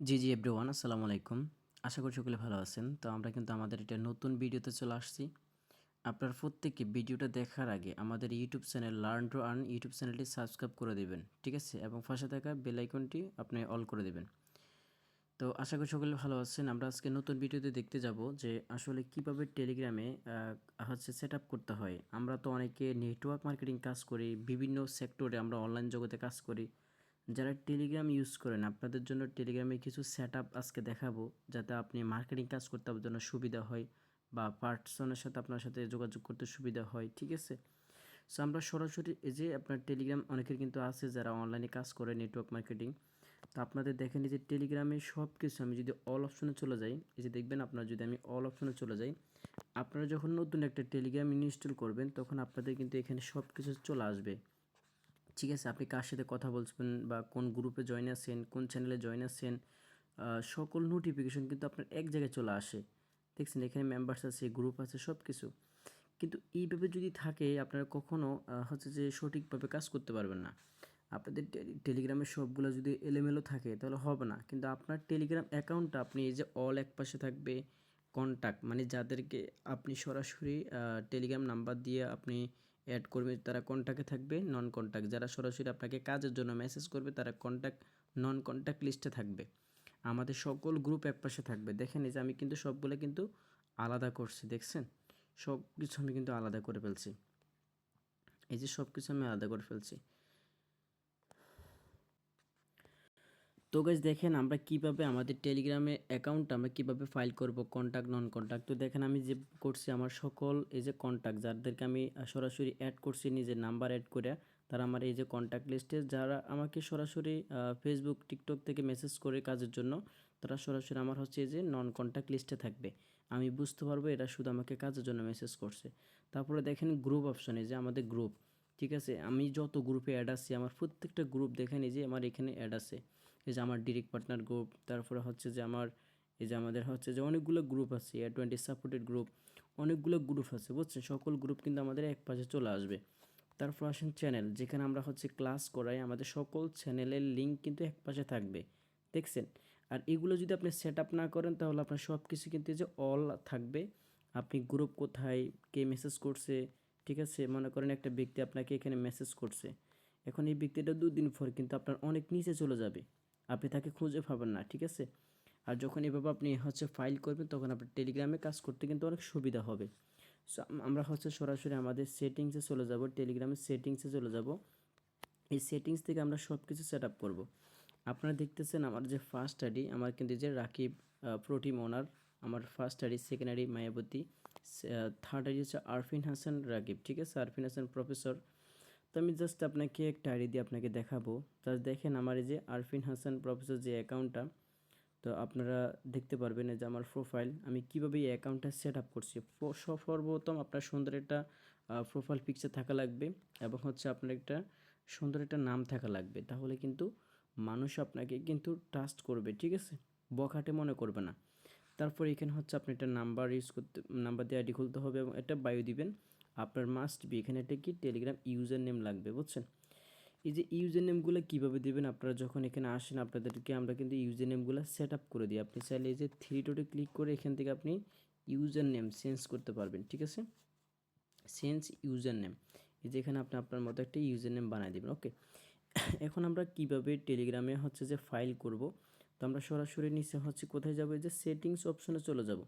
জি everyone আসসালামু আলাইকুম। আশা করি সকলে ভালো আছেন। তো আমরা কিন্তু আমাদের একটা নতুন ভিডিওতে চলে আসছি। আপনারা প্রত্যেকে ভিডিওটা দেখার আগে আমাদের YouTube channel learn to earn YouTube চ্যানেলটি সাবস্ক্রাইব করে দিবেন। ঠিক আছে? এবং পাশে থাকা বেল আইকনটি আপনি অল করে দিবেন। তো আশা করি সকলে ভালো আছেন। আমরা আজকে নতুন ভিডিওতে দেখতে যাব যে আসলে কিভাবে টেলিগ্রামে সেটআপ করতে হয়। আমরা তো অনেকে নেটওয়ার্ক মার্কেটিং কাজ করি, বিভিন্ন সেক্টরে আমরা অনলাইন জগতে কাজ করি। যারা টেলিগ্রাম ইউজ করেন আপনাদের জন্য টেলিগ্রামে কিছু সেটআপ আজকে দেখাবো, যাতে আপনি মার্কেটিং কাজ করতে আপনার জন্য সুবিধা হয় বা পার্সনের সাথে আপনার সাথে যোগাযোগ করতে সুবিধা হয়। ঠিক আছে? সো আমরা সরাসরি এই যে আপনার টেলিগ্রাম অনেকের কিন্তু আছে যারা অনলাইনে কাজ করে নেটওয়ার্ক মার্কেটিং। তো আপনাদের দেখেন এই যে টেলিগ্রামে সব কিছু আমি যদি অল অপশনে চলে যাই, এই যে দেখবেন আপনারা যদি আমি অল অপশনে চলে যাই, আপনারা যখন নতুন একটা টেলিগ্রাম ইনস্টল করবেন তখন আপনাদের কিন্তু এখানে সব কিছু চলে আসবে। ঠিক আছে? আপনি কার সাথে কথা বলছেন বা কোন গ্রুপে জয়েন আছেন, কোন চ্যানেলে জয়েন আছেন, সকল নোটিফিকেশন কিন্তু আপনার এক জায়গায় চলে আসে। দেখছেন এখানে মেম্বার্স আছে, গ্রুপ আছে, সব কিছু। কিন্তু এইভাবে যদি থাকে আপনারা কখনো যে সঠিকভাবে কাজ করতে পারবেন না। আপনাদের টেলিগ্রামের সবগুলো যদি এলোমেলো থাকে তাহলে হবে না। কিন্তু আপনার টেলিগ্রাম অ্যাকাউন্টটা আপনি এই যে অল একপাশে থাকবে, কন্টাক্ট মানে যাদেরকে আপনি সরাসরি টেলিগ্রাম নাম্বার দিয়ে আপনি অ্যাড করবেন তারা কন্টাক্টে থাকবে, নন কন্টাক্ট যারা সরাসরি আপনাকে কাজের জন্য মেসেজ করবে তারা কন্টাক্ট, নন কন্টাক্ট লিস্টে থাকবে। আমাদের সকল গ্রুপ একপাশে থাকবে। দেখেন এই যে আমি কিন্তু সবগুলো কিন্তু আলাদা করছি, দেখছেন? সব কিছু আমি কিন্তু আলাদা করে ফেলছি। এই যে সব কিছু আমি আলাদা করে ফেলছি। তো গাইস দেখেন আমরা কিভাবে আমাদের টেলিগ্রামে অ্যাকাউন্ট আমরা কিভাবে ফাইল করব, কন্টাক্ট, নন কন্টাক্ট। তো দেখেন আমি যে করছি আমার সকল এই যে কন্টাক্ট যাদেরকে আমি সরাসরি অ্যাড করছি নিজের নাম্বার অ্যাড করে, তারা আমার এই যে কন্টাক্ট লিস্টে যারা আমাকে সরাসরি ফেসবুক টিকটক থেকে মেসেজ করে কাজের জন্য, তারা সরাসরি আমার এই যে নন কন্টাক্ট লিস্টে থাকবে। আমি বুঝতে পারবো এরা শুধু আমাকে কাজের জন্য মেসেজ করছে। তারপরে দেখেন গ্রুপ অপশনে যে আমাদের গ্রুপ, ঠিক আছে? আমি যত গ্রুপে অ্যাড আছি আমার প্রত্যেকটা গ্রুপ দেখেন এই যে আমার এখানে অ্যাড আছে। এই যে আমার ডিরেক্ট পার্টনার গ্রুপ, তারপরে যে আমার এই যে আমাদের যে অনেকগুলো গ্রুপ আছে, A20 সাপোর্টেড গ্রুপ, অনেকগুলো গ্রুপ আছে, বুঝছেন? সকল গ্রুপ কিন্তু আমাদের এক পাশে চলে আসবে। তারপর আসেন চ্যানেল, যেখানে আমরা ক্লাস করাই, আমাদের সকল চ্যানেলের লিঙ্ক কিন্তু এক পাশে থাকবে, দেখছেন? আর এগুলো যদি আপনি সেট আপ না করেন তাহলে আপনার সব কিছু কিন্তু এই যে অল থাকবে। আপনি গ্রুপ কোথায়, কে মেসেজ করছে, ঠিক আছে? মনে করেন একটা ব্যক্তি আপনাকে এখানে মেসেজ করছে, এখন এই ব্যক্তিটা দুদিন পর কিন্তু আপনার অনেক নিচে চলে যাবে, আপনি তাকে খুঁজে পাবেন না, ঠিক আছে? আর যখন এভাবে আপনি ফাইল করবেন তখন আপনার টেলিগ্রামে কাজ করতে কিন্তু অনেক সুবিধা হবে। সো আমরা সরাসরি আমাদের সেটিংসে চলে যাব, টেলিগ্রামের সেটিংসে চলে যাব। এই সেটিংস থেকে আমরা সব কিছু সেট আপ করবো। আপনারা দেখতেছেন আমার যে ফার্স্ট আইডি, আমার কিন্তু যে রাকিব প্রোটিম ওনার, আমার first ID, second ID Mayabati, third ID হচ্ছে আরফিন হাসান রাকিব, ঠিক আছে? আরফিন হাসান প্রফেসর। তো আমি জাস্ট আপনাকে একটা আইডি দিয়ে আপনাকে দেখাবো। জাস্ট দেখেন আমার এই যে আরফিন হাসান প্রফেসর যে অ্যাকাউন্টটা, তো আপনারা দেখতে পারবেন এই যে আমার প্রোফাইল, আমি কীভাবে এই অ্যাকাউন্টটা সেট আপ করছি। সর্বপ্রথম আপনার সুন্দর একটা প্রোফাইল পিকচার থাকা লাগবে এবং আপনার একটা সুন্দর একটা নাম থাকা লাগবে, তাহলে কিন্তু মানুষ আপনাকে কিন্তু ট্রাস্ট করবে, ঠিক আছে? বখাটে মনে করবে না। তারপর এখানে আপনি একটা নাম্বার ইউজ করতে, নাম্বার দিয়ে আইডি খুলতে হবে এবং একটা বায়ো দিবেন। আপনার মাস্ট বি এখানে একটা কি টেলিগ্রাম ইউজার নেম লাগবে, বুঝছেন? এই যে ইউজার নেমগুলো কীভাবে দেবেন, আপনারা যখন এখানে আসেন আপনাদেরকে আমরা কিন্তু ইউজার নেমগুলো সেট আপ করে দিই। আপনি চাইলে এই যে থ্রি ডটে ক্লিক করে এখান থেকে আপনি ইউজার নেম চেঞ্জ করতে পারবেন, ঠিক আছে? চেঞ্জ ইউজার নেম, এই যে এখানে আপনি আপনার মতো একটা ইউজার নেম বানিয়ে দেবেন, ওকে? এখন আমরা কিভাবে টেলিগ্রামে যে ফাইল করব, তো আমরা সরাসরি নিচে কোথায় যাব, এই যে সেটিংস অপশনে চলে যাব।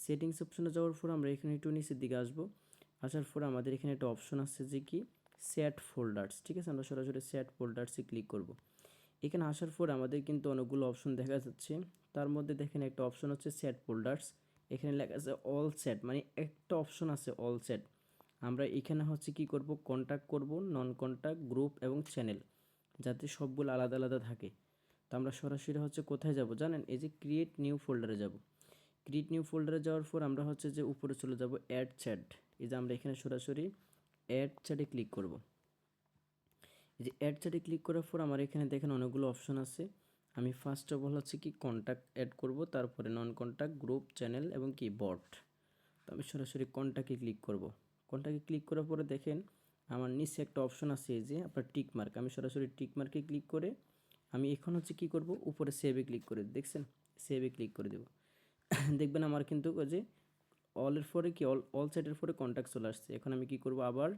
সেটিংস অপশনে যাওয়ার পর আমরা এখানে একটু নিচের দিকে আসব। আসার পর আমাদের এখানে একটা অপশন আছে যে কি সেট ফোল্ডার্স, ঠিক আছে? আমরা সরাসরি সেট ফোল্ডার্সে ক্লিক করব। এখানে আসার পর আমাদের কিন্তু অনেকগুলো অপশন দেখা যাচ্ছে। তার মধ্যে দেখেন একটা অপশন হচ্ছে সেট ফোল্ডার্স, এখানে লেখা আছে অল সেট, মানে একটা অপশন আছে অল সেট। আমরা এখানে কি করব, কন্ট্যাক্ট করব, নন কন্ট্যাক্ট, গ্রুপ এবং চ্যানেল, যাতে সবগুলো আলাদা আলাদা থাকে। তো আমরা সরাসরি কোথায় যাব জানেন, এই যে ক্রিয়েট নিউ ফোল্ডারে যাব। ক্রিয়েট নিউ ফোল্ডারে যাওয়ার পর আমরা যে উপরে চলে যাব অ্যাড চ্যাট, এই যে আমরা এখানে সরাসরি অ্যাড চ্যাটে ক্লিক করব। এই যে অ্যাড চ্যাটে ক্লিক করার পর আমার এখানে দেখেন অনেকগুলো অপশন আছে। আমি ফার্স্ট অফ অল কি কন্ট্যাক্ট অ্যাড করব, তারপরে নন কন্ট্যাক্ট, গ্রুপ, চ্যানেল এবং কি বট। তো আমি সরাসরি কন্ট্যাক্টে ক্লিক করব। কন্ট্যাক্টে ক্লিক করার পরে দেখেন আমার নিচে একটা অপশন আছে এই যে আপনার টিক মার্ক, আমি সরাসরি টিক মার্কে ক্লিক করে আমি এখন হচ্ছে কী করব, উপরে সেভে ক্লিক করে দেখছেন, সেভে ক্লিক করে দেব। দেখবেন আমার কিন্তু ওই যে অলের পরে কি অল চ্যাটের পরে কন্ট্যাক্ট চলে আসছে। এখন আমি কি করব, আবার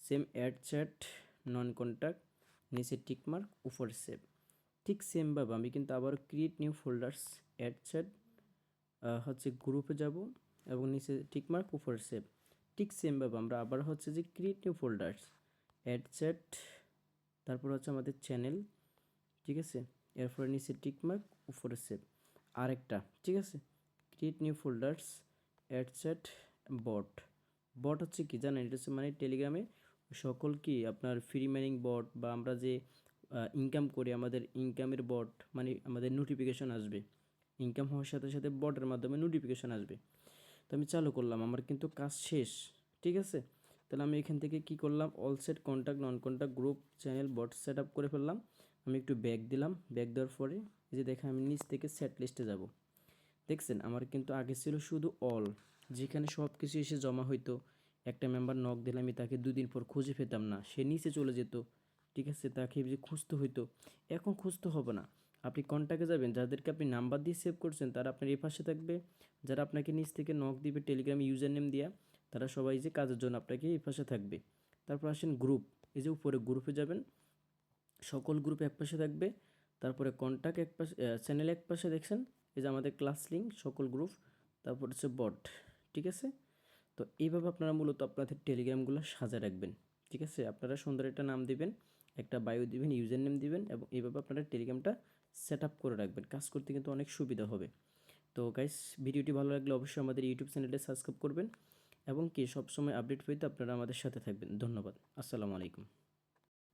same add chat non contact, নিচে টিকমার্ক, উপরে সেভ। ঠিক সেমভাবে আমি কিন্তু আবার create new folders, add chat হচ্ছে গ্রুপে যাব এবং নিচে টিকমার্ক, উপরে সেভ। ঠিক সেমভাবে আমরা আবার হচ্ছে যে create new folders, add chat, তারপর হচ্ছে আমাদের চ্যানেল, ঠিক আছে, এরপরে নিচে টিকমার্ক, উপরে সেভ। আরেকটা, ঠিক আছে, create new folders, add chat, bot. Bot হচ্ছে কি জানেন, এটা হচ্ছে মানে টেলিগ্রামে সকল কি আপনার ফ্রি মাইনিং বট বা আমরা যে ইনকাম করি আমাদের ইনকামের বট, মানে আমাদের নোটিফিকেশন আসবে, ইনকাম হওয়ার সাথে সাথে বটের মাধ্যমে নোটিফিকেশন আসবে। তো আমি চালু করলাম, আমার কিন্তু কাজ শেষ, ঠিক আছে। তাহলে আমি এখান থেকে কি করলাম, all set contact non contact group channel bot set up করে ফেললাম। আমি একটু ব্যাক দিলাম, ব্যাক দেওয়ার পরে এই যে দেখেন আমি নিচ থেকে সেট লিস্টে যাব। দেখছেন আমার কিন্তু আগে ছিল শুধু অল, যেখানে সব কিছু এসে জমা হইতো। একটা মেম্বার নক দিলে আমি তাকে 2 দিন পর খুঁজে পেতাম না, সে নিচে চলে যেত, ঠিক আছে, তাকে যে খুঁজতে হইতো। এখন খুঁজতে হবে না, আপনি কন্ট্যাক্টে যাবেন, যাদেরকে আপনি নাম্বার দিয়ে সেভ করছেন তারা আপনার এই পাশে থাকবে, যারা আপনাকে নিচ থেকে নক দিবে টেলিগ্রামে ইউজার নেম দিয়া, তারা সবাই যে কাজের জন্য আপনাকে এই পাশে থাকবে। তারপর আসেন গ্রুপ, এই যে উপরে গ্রুপে যাবেন, সকল গ্রুপ এক পাশে থাকবে, তারপরে কন্ট্যাক্ট এক পাশে, চ্যানেল এক পাশে দেখছেন, এই যে আমাদের ক্লাস লিঙ্ক সকল গ্রুপ, তারপর হচ্ছে বট, ঠিক আছে। তো এইভাবে আপনারা মূলত আপনাদের টেলিগ্রামগুলো সাজা রাখবেন, ঠিক আছে। আপনারা সুন্দর একটা নাম দিবেন, একটা বায়ো দিবেন, ইউজার নেম দিবেন এবং এইভাবে আপনারা টেলিগ্রামটা সেট আপ করে রাখবেন, কাজ করতে কিন্তু অনেক সুবিধা হবে। তো গাইস, ভিডিওটি ভালো লাগলে অবশ্যই আমাদের ইউটিউব চ্যানেলটা সাবস্ক্রাইব করবেন এবং কি সবসময় আপডেট পেতে আপনারা আমাদের সাথে থাকবেন। ধন্যবাদ, আসসালামু আলাইকুম।